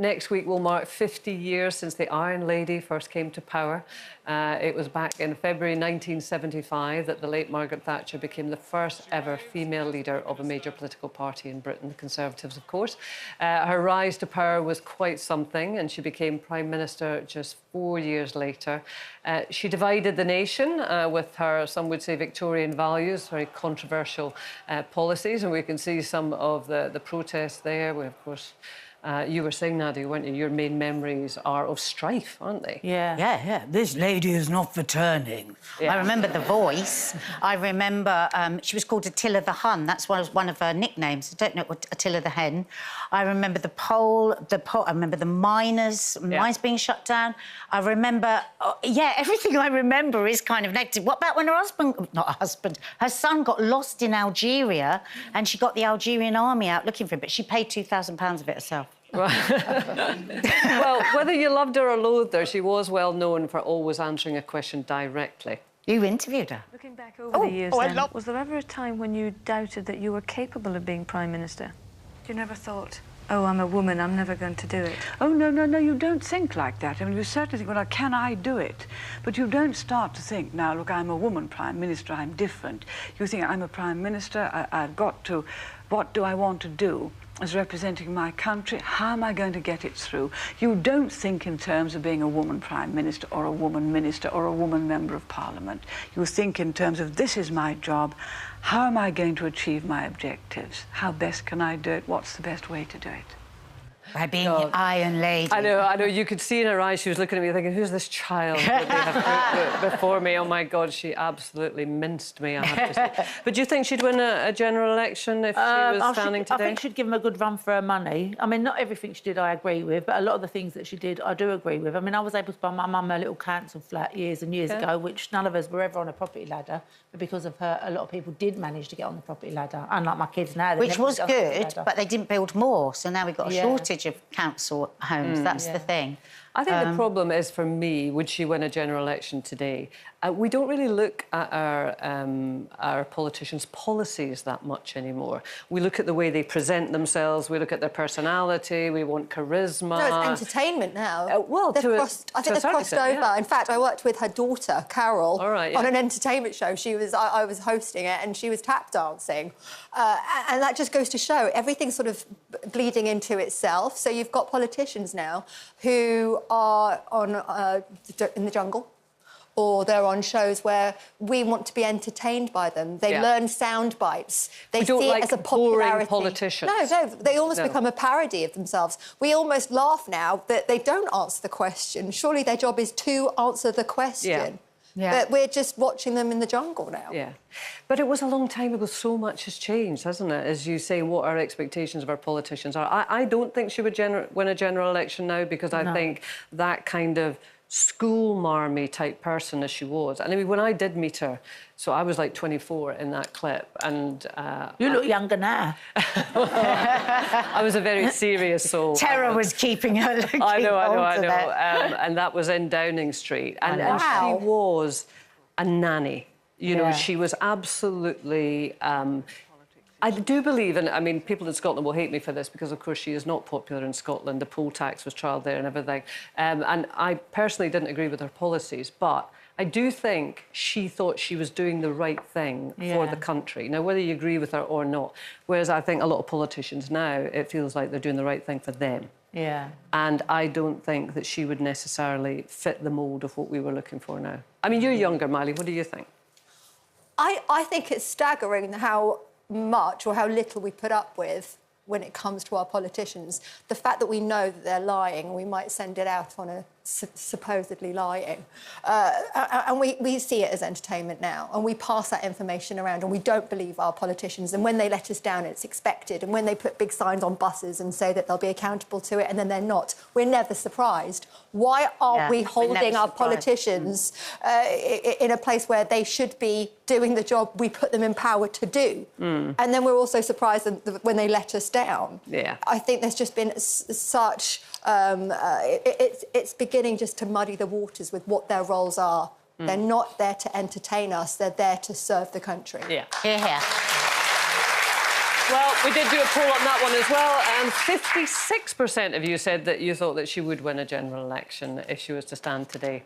next week will mark 50 years since the Iron Lady first came to power. It was back in February 1975 that the late Margaret Thatcher became the first ever female leader of a major political party in Britain, the Conservatives, of course. Her rise to power was quite something, and she became Prime Minister just 4 years later. She divided the nation with her, some would say, Victorian values, very controversial policies, and we can see some of the protests there. We, of course, you were saying, Nadia, weren't you? Your main memories are of strife, aren't they? Yeah. This lady is not for turning. I remember The Voice. I remember she was called Attila the Hun. That's one of her nicknames. I don't know what Attila the Hen. I remember the poll. I remember the mines being shut down. I remember, everything I remember is kind of negative. What about when her son got lost in Algeria and she got the Algerian army out looking for him, but she paid £2,000 of it herself. Well, whether you loved her or loathed her, she was well known for always answering a question directly. You interviewed her. Looking back over the years, was there ever a time when you doubted that you were capable of being Prime Minister? You never thought, oh, I'm a woman, I'm never going to do it? Oh, no, you don't think like that. I mean, you certainly think, well, can I do it? But you don't start to think, now, look, I'm a woman Prime Minister, I'm different. You think, I'm a Prime Minister, I've got to... What do I want to do as representing my country? How am I going to get it through? You don't think in terms of being a woman Prime Minister or a woman Minister or a woman Member of Parliament. You think in terms of, this is my job. How am I going to achieve my objectives? How best can I do it? What's the best way to do it? By being the Iron Lady. I know. You could see in her eyes she was looking at me thinking, who's this child that they have put before me? Oh, my God, she absolutely minced me, I have to say. But do you think she'd win a general election if she was standing today? I think she'd give him a good run for her money. I mean, not everything she did I agree with, but a lot of the things that she did I do agree with. I mean, I was able to buy my mum a little council flat years and years ago, which none of us were ever on a property ladder, but because of her, a lot of people did manage to get on the property ladder, unlike my kids now. Which was good, but they didn't build more, so now we've got a shortage of council homes. That's the thing. I think the problem is, for me, would she win a general election today? We don't really look at our politicians' policies that much anymore. We look at the way they present themselves, we look at their personality, we want charisma. No, it's entertainment now. I think they've crossed over. Yeah. In fact, I worked with her daughter, Carol, on an entertainment show. I was hosting it and she was tap dancing. And that just goes to show everything's sort of bleeding into itself. So you've got politicians now who are in the jungle, or they're on shows where we want to be entertained by them. They learn sound bites. They see it as a popularity. Politicians. No, they almost become a parody of themselves. We almost laugh now that they don't answer the question. Surely their job is to answer the question. But we're just watching them in the jungle now. Yeah. But it was a long time ago. So much has changed, hasn't it? As you say, what our expectations of our politicians are. I don't think she would win a general election now, because I think that kind of school-marmy type person as she was. And I mean, when I did meet her, so I was like 24 in that clip, and... you look younger now. I was a very serious soul. Tara was keeping her looking I know. And that was in Downing Street. And she was a nanny. You know, she was absolutely... I do believe, and I mean, people in Scotland will hate me for this because, of course, she is not popular in Scotland. The poll tax was trialled there and everything. And I personally didn't agree with her policies, but I do think she thought she was doing the right thing for the country. Now, whether you agree with her or not, whereas I think a lot of politicians now, it feels like they're doing the right thing for them. Yeah. And I don't think that she would necessarily fit the mould of what we were looking for now. I mean, you're younger, Miley. What do you think? I think it's staggering how much or how little we put up with when it comes to our politicians. The fact that we know that they're lying, we might send it out on a supposedly lying. And we see it as entertainment now, and we pass that information around, and we don't believe our politicians. And when they let us down, it's expected. And when they put big signs on buses and say that they'll be accountable to it, and then they're not, we're never surprised. Why aren't we holding our politicians in a place where they should be doing the job we put them in power to do? And then we're also surprised when they let us down. Yeah. I think there's just been such... it's beginning just to muddy the waters with what their roles are. They're not there to entertain us, they're there to serve the country. Yeah. Yeah. Well, we did do a poll on that one as well, and 56% of you said that you thought that she would win a general election if she was to stand today.